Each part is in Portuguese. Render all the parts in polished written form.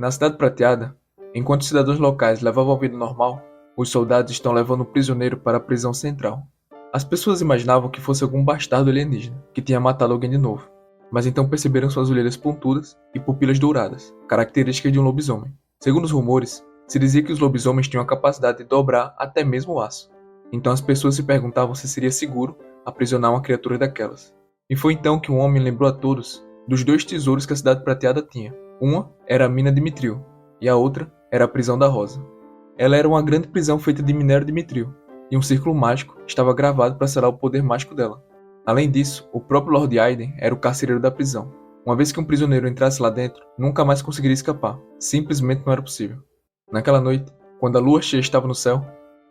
Na Cidade Prateada, enquanto os cidadãos locais levavam a vida normal, os soldados estão levando um prisioneiro para a prisão central. As pessoas imaginavam que fosse algum bastardo alienígena que tinha matado alguém de novo, mas então perceberam suas olheiras pontudas e pupilas douradas, características de um lobisomem. Segundo os rumores, se dizia que os lobisomens tinham a capacidade de dobrar até mesmo o aço. Então as pessoas se perguntavam se seria seguro aprisionar uma criatura daquelas. E foi então que um homem lembrou a todos dos dois tesouros que a Cidade Prateada tinha. Uma era a mina de mitril, e a outra era a prisão da Rosa. Ela era uma grande prisão feita de minério de mitril, e um círculo mágico estava gravado para selar o poder mágico dela. Além disso, o próprio Lord Aiden era o carcereiro da prisão. Uma vez que um prisioneiro entrasse lá dentro, nunca mais conseguiria escapar. Simplesmente não era possível. Naquela noite, quando a lua cheia estava no céu,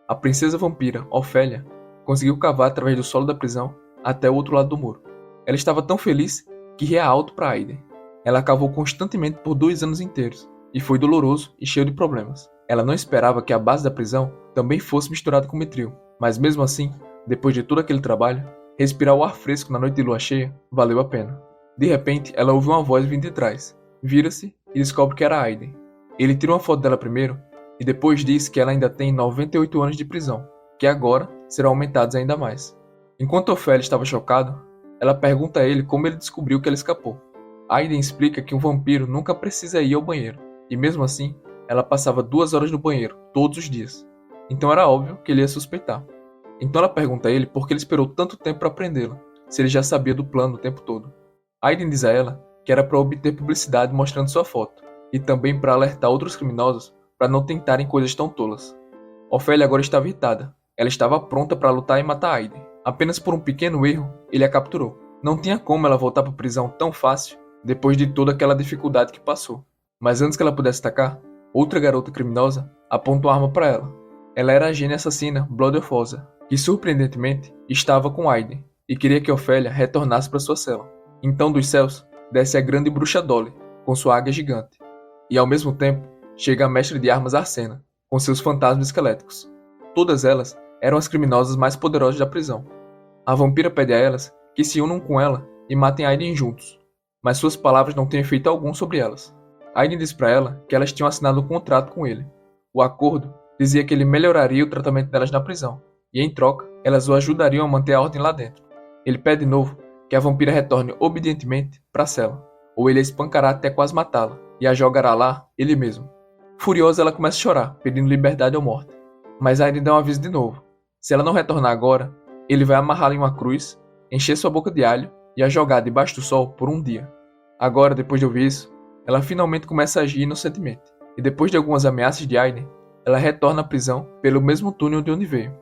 a princesa vampira, Ofélia, conseguiu cavar através do solo da prisão até o outro lado do muro. Ela estava tão feliz que ria alto para Aiden. Ela cavou constantemente por 2 anos inteiros, e foi doloroso e cheio de problemas. Ela não esperava que a base da prisão também fosse misturada com mitril, mas mesmo assim, depois de todo aquele trabalho, respirar o ar fresco na noite de lua cheia valeu a pena. De repente, ela ouve uma voz vindo de trás, vira-se e descobre que era Aiden. Ele tira uma foto dela primeiro, e depois diz que ela ainda tem 98 anos de prisão, que agora serão aumentados ainda mais. Enquanto Ofélia estava chocado, ela pergunta a ele como ele descobriu que ela escapou. Aiden explica que um vampiro nunca precisa ir ao banheiro, e mesmo assim, ela passava 2 horas no banheiro, todos os dias. Então era óbvio que ele ia suspeitar. Então ela pergunta a ele por que ele esperou tanto tempo para prendê-la, se ele já sabia do plano o tempo todo. Aiden diz a ela que era para obter publicidade mostrando sua foto, e também para alertar outros criminosos para não tentarem coisas tão tolas. Ofélia agora estava irritada. Ela estava pronta para lutar e matar Aiden. Apenas por um pequeno erro, ele a capturou. Não tinha como ela voltar para a prisão tão fácil, depois de toda aquela dificuldade que passou. Mas antes que ela pudesse atacar, outra garota criminosa apontou a arma para ela. Ela era a gênia assassina Blood of Oza, que surpreendentemente estava com Aiden e queria que Ofélia retornasse para sua cela. Então dos céus desce a grande bruxa Dolly, com sua águia gigante. E ao mesmo tempo, chega a mestre de armas Arsena, com seus fantasmas esqueléticos. Todas elas eram as criminosas mais poderosas da prisão. A vampira pede a elas que se unam com ela e matem Aiden juntos, mas suas palavras não têm efeito algum sobre elas. Aiden diz para ela que elas tinham assinado um contrato com ele. O acordo dizia que ele melhoraria o tratamento delas na prisão, e em troca, elas o ajudariam a manter a ordem lá dentro. Ele pede de novo que a vampira retorne obedientemente para a cela, ou ele a espancará até quase matá-la, e a jogará lá ele mesmo. Furiosa, ela começa a chorar, pedindo liberdade ou morte. Mas Aiden dá um aviso de novo. Se ela não retornar agora, ele vai amarrá-la em uma cruz, encher sua boca de alho e a jogar debaixo do sol por um dia. Agora, depois de ouvir isso, ela finalmente começa a agir inocentemente. E depois de algumas ameaças de Aiden, ela retorna à prisão pelo mesmo túnel de onde veio.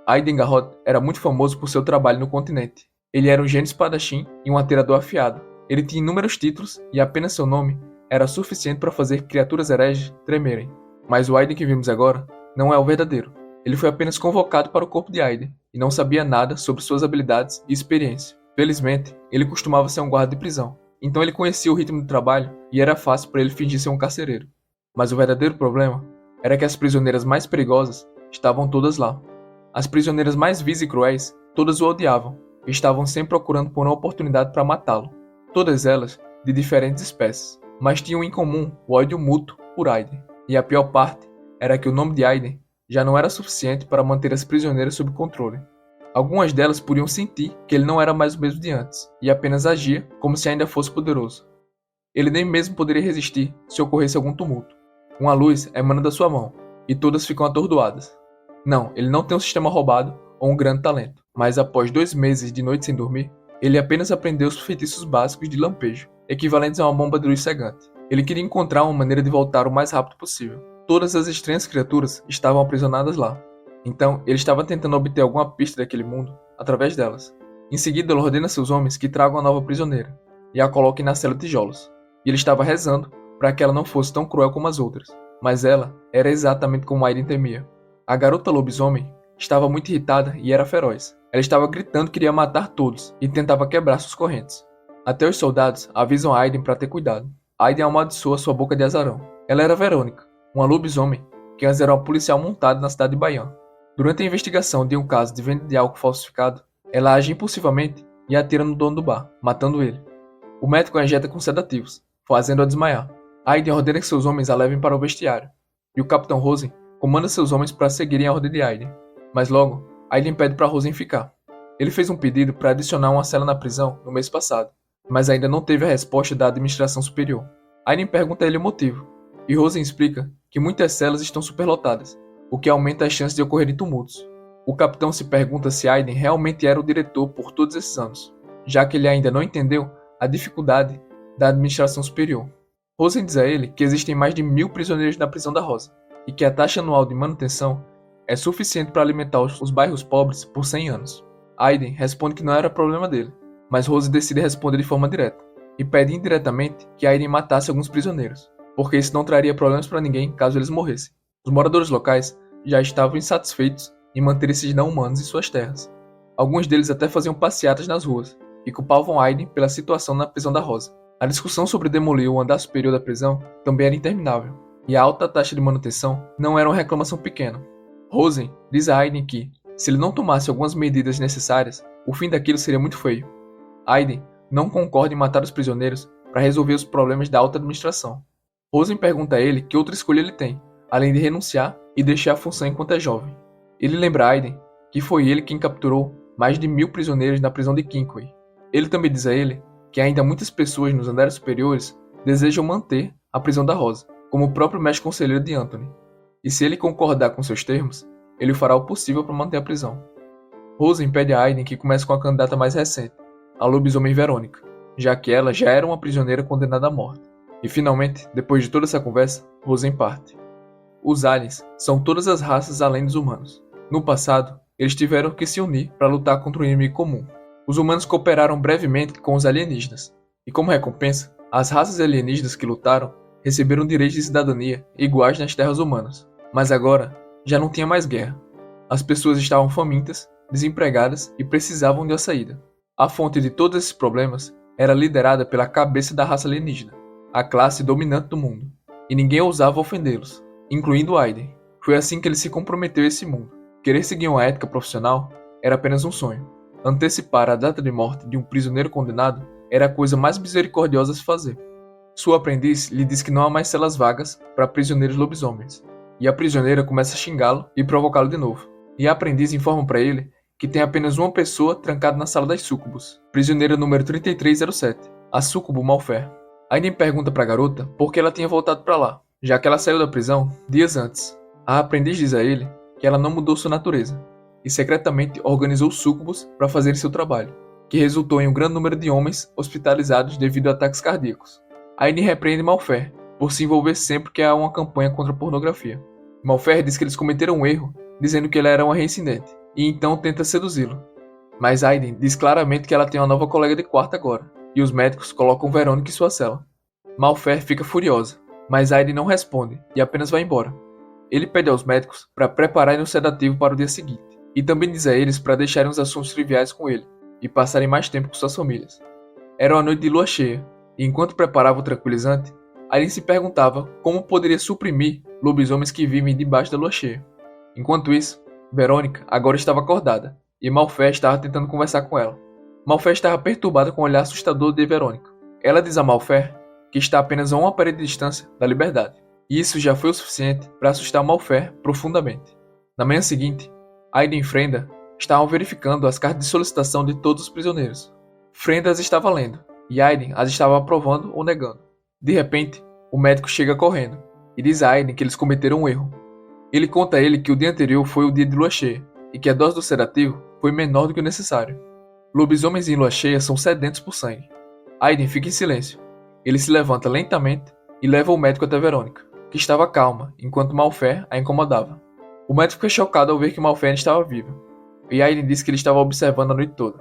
Aiden Garrod era muito famoso por seu trabalho no continente. Ele era um gênio espadachim e um atirador afiado. Ele tinha inúmeros títulos e apenas seu nome era suficiente para fazer criaturas hereges tremerem. Mas o Aiden que vimos agora não é o verdadeiro. Ele foi apenas convocado para o corpo de Aiden e não sabia nada sobre suas habilidades e experiência. Felizmente, ele costumava ser um guarda de prisão, então ele conhecia o ritmo do trabalho e era fácil para ele fingir ser um carcereiro. Mas o verdadeiro problema era que as prisioneiras mais perigosas estavam todas lá. As prisioneiras mais vis e cruéis, todas o odiavam e estavam sempre procurando por uma oportunidade para matá-lo. Todas elas de diferentes espécies, mas tinham em comum o ódio mútuo por Aiden. E a pior parte era que o nome de Aiden já não era suficiente para manter as prisioneiras sob controle. Algumas delas podiam sentir que ele não era mais o mesmo de antes, e apenas agia como se ainda fosse poderoso. Ele nem mesmo poderia resistir se ocorresse algum tumulto. Uma luz emana da sua mão, e todas ficam atordoadas. Não, ele não tem um sistema roubado ou um grande talento, mas após 2 meses de noite sem dormir, ele apenas aprendeu os feitiços básicos de lampejo, equivalentes a uma bomba de luz cegante. Ele queria encontrar uma maneira de voltar o mais rápido possível. Todas as estranhas criaturas estavam aprisionadas lá. Então, ele estava tentando obter alguma pista daquele mundo através delas. Em seguida, ele ordena a seus homens que tragam a nova prisioneira e a coloquem na cela de tijolos. E ele estava rezando para que ela não fosse tão cruel como as outras. Mas ela era exatamente como Aiden temia. A garota lobisomem estava muito irritada e era feroz. Ela estava gritando que iria matar todos e tentava quebrar suas correntes. Até os soldados avisam Aiden para ter cuidado. Aiden amaldiçoa sua boca de azarão. Ela era Verônica, uma lobisomem que antes era uma policial montada na cidade de Baian. Durante a investigação de um caso de venda de álcool falsificado, ela age impulsivamente e atira no dono do bar, matando ele. O médico a injeta com sedativos, fazendo-a desmaiar. Aiden ordena que seus homens a levem para o vestiário, e o Capitão Rosen comanda seus homens para seguirem a ordem de Aiden. Mas logo, Aiden pede para Rosen ficar. Ele fez um pedido para adicionar uma cela na prisão no mês passado, mas ainda não teve a resposta da administração superior. Aiden pergunta a ele o motivo, e Rosen explica que muitas celas estão superlotadas, o que aumenta as chances de ocorrerem tumultos. O capitão se pergunta se Aiden realmente era o diretor por todos esses anos, já que ele ainda não entendeu a dificuldade da administração superior. Rosen diz a ele que existem mais de 1000 prisioneiros na prisão da Rosa, e que a taxa anual de manutenção é suficiente para alimentar os bairros pobres por 100 anos. Aiden responde que não era problema dele, mas Rosen decide responder de forma direta, e pede indiretamente que Aiden matasse alguns prisioneiros, porque isso não traria problemas para ninguém caso eles morressem. Os moradores locais já estavam insatisfeitos em manter esses não-humanos em suas terras. Alguns deles até faziam passeatas nas ruas, e culpavam Aiden pela situação na prisão da Rosa. A discussão sobre demolir o andar superior da prisão também era interminável, e a alta taxa de manutenção não era uma reclamação pequena. Rosen diz a Aiden que, se ele não tomasse algumas medidas necessárias, o fim daquilo seria muito feio. Aiden não concorda em matar os prisioneiros para resolver os problemas da alta administração. Rosen pergunta a ele que outra escolha ele tem, além de renunciar e deixar a função enquanto é jovem. Ele lembra a Aiden que foi ele quem capturou mais de 1000 prisioneiros na prisão de Kinkway. Ele também diz a ele que ainda muitas pessoas nos andares superiores desejam manter a prisão da Rosa, como o próprio mestre conselheiro de Anthony. E se ele concordar com seus termos, ele fará o possível para manter a prisão. Rosen pede a Aiden que comece com a candidata mais recente, a lobisomem Verônica, já que ela já era uma prisioneira condenada à morte. E finalmente, depois de toda essa conversa, Rosen parte. Os aliens são todas as raças além dos humanos. No passado, eles tiveram que se unir para lutar contra um inimigo comum. Os humanos cooperaram brevemente com os alienígenas, e como recompensa, as raças alienígenas que lutaram receberam direitos de cidadania iguais nas terras humanas. Mas agora, já não tinha mais guerra. As pessoas estavam famintas, desempregadas e precisavam de uma saída. A fonte de todos esses problemas era liderada pela cabeça da raça alienígena, a classe dominante do mundo, e ninguém ousava ofendê-los, incluindo Aiden. Foi assim que ele se comprometeu a esse mundo. Querer seguir uma ética profissional era apenas um sonho. Antecipar a data de morte de um prisioneiro condenado era a coisa mais misericordiosa a se fazer. Sua aprendiz lhe diz que não há mais celas vagas para prisioneiros lobisomens, e a prisioneira começa a xingá-lo e provocá-lo de novo. E a aprendiz informa para ele que tem apenas uma pessoa trancada na sala das súcubos, prisioneira número 3307, a súcubo Malfer. Aiden pergunta para a garota por que ela tinha voltado para lá, já que ela saiu da prisão dias antes. A aprendiz diz a ele que ela não mudou sua natureza, e secretamente organizou súcubos para fazerem seu trabalho, que resultou em um grande número de homens hospitalizados devido a ataques cardíacos. Aiden repreende Malfer por se envolver sempre que há uma campanha contra a pornografia. Malfer diz que eles cometeram um erro, dizendo que ela era uma reincidente, e então tenta seduzi-lo. Mas Aiden diz claramente que ela tem uma nova colega de quarto agora, e os médicos colocam Verônica em sua cela. Malfer fica furiosa, mas Aiden não responde e apenas vai embora. Ele pede aos médicos para prepararem um sedativo para o dia seguinte, e também diz a eles para deixarem os assuntos triviais com ele e passarem mais tempo com suas famílias. Era uma noite de lua cheia, e enquanto preparava o tranquilizante, Aiden se perguntava como poderia suprimir lobisomens que vivem debaixo da lua cheia. Enquanto isso, Verônica agora estava acordada, e Malfer estava tentando conversar com ela. Malfer estava perturbada com o olhar assustador de Verônica. Ela diz a Malfer que está apenas a uma parede de distância da liberdade, e isso já foi o suficiente para assustar Malfer profundamente. Na manhã seguinte, Aiden e Frenda estavam verificando as cartas de solicitação de todos os prisioneiros. Frenda as estava lendo, e Aiden as estava aprovando ou negando. De repente, o médico chega correndo, e diz a Aiden que eles cometeram um erro. Ele conta a ele que o dia anterior foi o dia de lua cheia, e que a dose do sedativo foi menor do que o necessário. Lobisomens em lua cheia são sedentos por sangue. Aiden fica em silêncio. Ele se levanta lentamente e leva o médico até Verônica, que estava calma, enquanto Malfer a incomodava. O médico fica chocado ao ver que Malfer estava viva, e Aiden diz que ele estava observando a noite toda.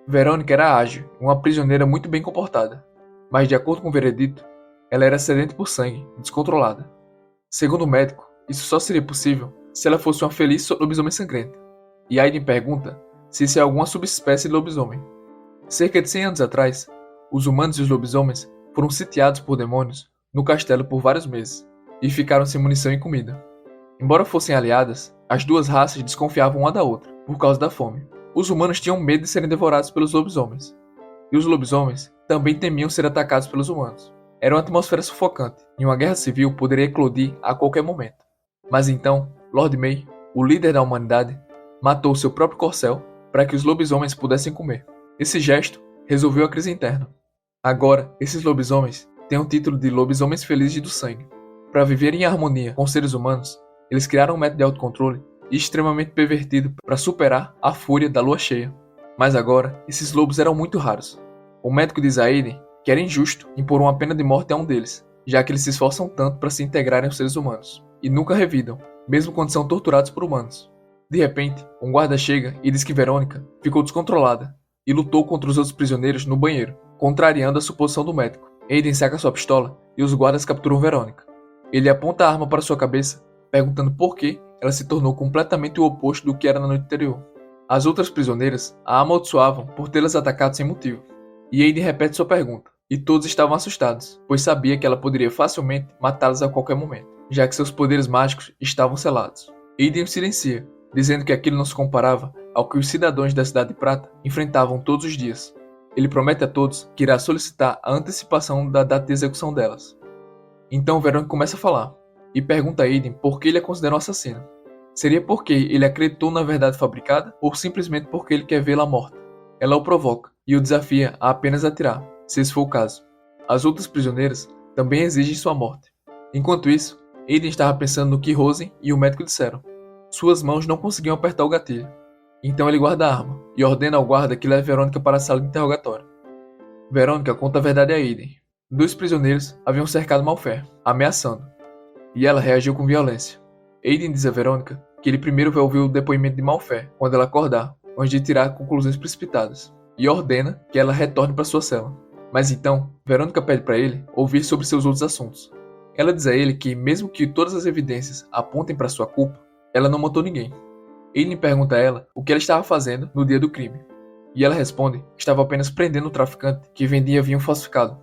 Verônica era ágil, uma prisioneira muito bem comportada, mas de acordo com o veredito, ela era sedenta por sangue e descontrolada. Segundo o médico, isso só seria possível se ela fosse uma feliz lobisomem sangrenta, e Aiden pergunta se isso é alguma subespécie de lobisomem. Cerca de 100 anos atrás, os humanos e os lobisomens foram sitiados por demônios no castelo por vários meses, e ficaram sem munição e comida. Embora fossem aliadas, as duas raças desconfiavam uma da outra, por causa da fome. Os humanos tinham medo de serem devorados pelos lobisomens, e os lobisomens também temiam ser atacados pelos humanos. Era uma atmosfera sufocante, e uma guerra civil poderia eclodir a qualquer momento. Mas então, Lord May, o líder da humanidade, matou seu próprio corcel para que os lobisomens pudessem comer. Esse gesto resolveu a crise interna. Agora, esses lobisomens têm o título de lobisomens felizes do sangue. Para viverem em harmonia com os seres humanos, eles criaram um método de autocontrole extremamente pervertido para superar a fúria da lua cheia. Mas agora, esses lobos eram muito raros. O médico diz a Aiden que era injusto impor uma pena de morte a um deles, já que eles se esforçam tanto para se integrarem aos seres humanos, e nunca revidam, mesmo quando são torturados por humanos. De repente, um guarda chega e diz que Verônica ficou descontrolada e lutou contra os outros prisioneiros no banheiro, contrariando a suposição do médico. Aiden saca sua pistola e os guardas capturam Verônica. Ele aponta a arma para sua cabeça, perguntando por que ela se tornou completamente o oposto do que era na noite anterior. As outras prisioneiras a amaldiçoavam por tê-las atacado sem motivo. E Aiden repete sua pergunta, e todos estavam assustados, pois sabia que ela poderia facilmente matá-las a qualquer momento, já que seus poderes mágicos estavam selados. Aiden o silencia, dizendo que aquilo não se comparava ao que os cidadãos da Cidade de Prata enfrentavam todos os dias. Ele promete a todos que irá solicitar a antecipação da data de execução delas. Então Verônica começa a falar, e pergunta a Aiden por que ele a considera um assassino. Seria porque ele acreditou na verdade fabricada, ou simplesmente porque ele quer vê-la morta? Ela o provoca, e o desafia a apenas atirar, se esse for o caso. As outras prisioneiras também exigem sua morte. Enquanto isso, Aiden estava pensando no que Rosen e o médico disseram. Suas mãos não conseguiam apertar o gatilho. Então ele guarda a arma, e ordena ao guarda que leve Verônica para a sala de interrogatório. Verônica conta a verdade a Aiden. 2 prisioneiros haviam cercado Malfair, ameaçando, e ela reagiu com violência. Aiden diz a Verônica que ele primeiro vai ouvir o depoimento de Malfair quando ela acordar, antes de tirar conclusões precipitadas, e ordena que ela retorne para sua cela. Mas então, Verônica pede para ele ouvir sobre seus outros assuntos. Ela diz a ele que, mesmo que todas as evidências apontem para sua culpa, ela não matou ninguém. Aiden pergunta a ela o que ela estava fazendo no dia do crime, e ela responde que estava apenas prendendo o traficante que vendia vinho falsificado.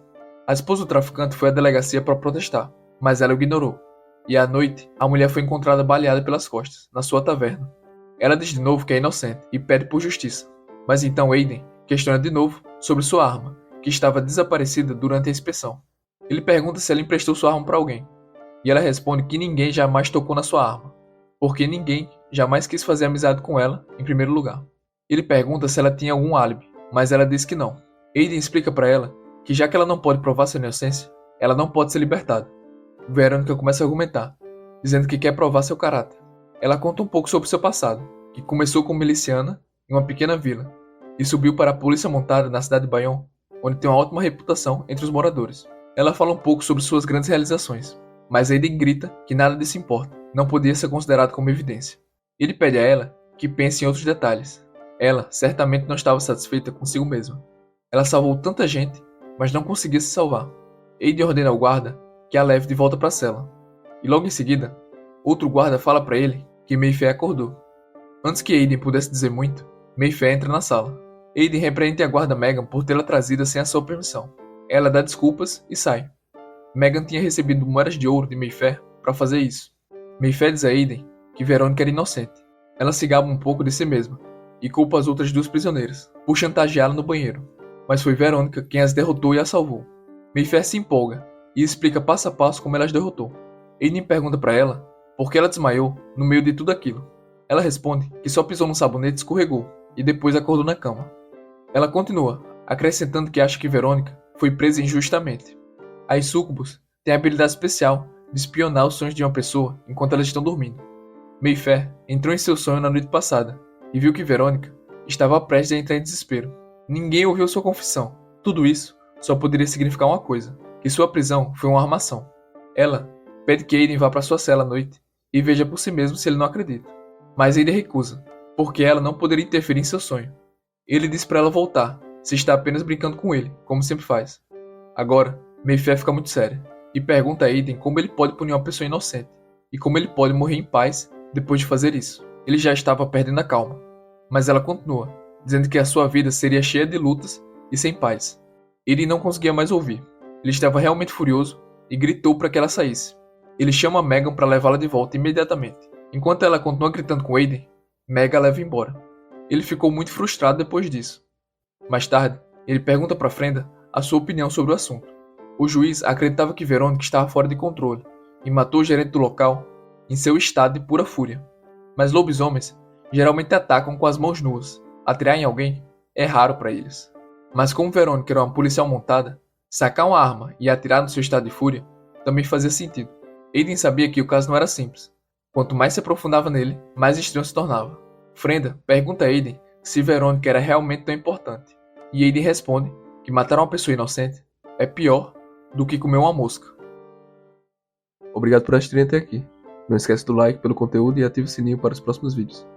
A esposa do traficante foi à delegacia para protestar, mas ela o ignorou. E à noite, a mulher foi encontrada baleada pelas costas, na sua taverna. Ela diz de novo que é inocente e pede por justiça. Mas então Aiden questiona de novo sobre sua arma, que estava desaparecida durante a inspeção. Ele pergunta se ela emprestou sua arma para alguém. E ela responde que ninguém jamais tocou na sua arma, porque ninguém jamais quis fazer amizade com ela em primeiro lugar. Ele pergunta se ela tinha algum álibi, mas ela diz que não. Aiden explica para ela que já que ela não pode provar sua inocência, ela não pode ser libertada. Verônica começa a argumentar, dizendo que quer provar seu caráter. Ela conta um pouco sobre seu passado, que começou como miliciana em uma pequena vila, e subiu para a polícia montada na cidade de Bayonne, onde tem uma ótima reputação entre os moradores. Ela fala um pouco sobre suas grandes realizações, mas Aiden grita que nada disso importa, não podia ser considerado como evidência. Ele pede a ela que pense em outros detalhes. Ela certamente não estava satisfeita consigo mesma. Ela salvou tanta gente, mas não conseguia se salvar. Aiden ordena ao guarda que a leve de volta para a cela. E logo em seguida, outro guarda fala para ele que Mayfair acordou. Antes que Aiden pudesse dizer muito, Mayfair entra na sala. Aiden repreende a guarda Megan por tê-la trazida sem a sua permissão. Ela dá desculpas e sai. Megan tinha recebido moedas de ouro de Mayfair para fazer isso. Mayfair diz a Aiden que Verônica era inocente. Ela se gaba um pouco de si mesma e culpa as outras 2 prisioneiras por chantageá-la no banheiro. Mas foi Verônica quem as derrotou e a salvou. Mayfair se empolga e explica passo a passo como ela as derrotou. Aiden pergunta para ela por que ela desmaiou no meio de tudo aquilo. Ela responde que só pisou no sabonete e escorregou, e depois acordou na cama. Ela continua, acrescentando que acha que Verônica foi presa injustamente. As súcubos têm a habilidade especial de espionar os sonhos de uma pessoa enquanto elas estão dormindo. Mayfair entrou em seu sonho na noite passada e viu que Verônica estava prestes a entrar em desespero. Ninguém ouviu sua confissão. Tudo isso só poderia significar uma coisa, que sua prisão foi uma armação. Ela pede que Aiden vá para sua cela à noite e veja por si mesmo se ele não acredita. Mas Aiden recusa, porque ela não poderia interferir em seu sonho. Ele diz para ela voltar, se está apenas brincando com ele, como sempre faz. Agora, Mayfair fica muito séria e pergunta a Aiden como ele pode punir uma pessoa inocente e como ele pode morrer em paz depois de fazer isso. Ele já estava perdendo a calma, mas ela continua, dizendo que a sua vida seria cheia de lutas e sem paz. Aiden não conseguia mais ouvir. Ele estava realmente furioso e gritou para que ela saísse. Ele chama Megan para levá-la de volta imediatamente. Enquanto ela continua gritando com Aiden, Megan a leva embora. Ele ficou muito frustrado depois disso. Mais tarde, ele pergunta para Frenda a sua opinião sobre o assunto. O juiz acreditava que Verônica estava fora de controle e matou o gerente do local em seu estado de pura fúria. Mas lobisomens geralmente atacam com as mãos nuas. Atirar em alguém é raro para eles. Mas como Verônica era uma policial montada, sacar uma arma e atirar no seu estado de fúria também fazia sentido. Aiden sabia que o caso não era simples. Quanto mais se aprofundava nele, mais estranho se tornava. Frenda pergunta a Aiden se Verônica era realmente tão importante. E Aiden responde que matar uma pessoa inocente é pior do que comer uma mosca. Obrigado por assistirem até aqui. Não esquece do like pelo conteúdo e ative o sininho para os próximos vídeos.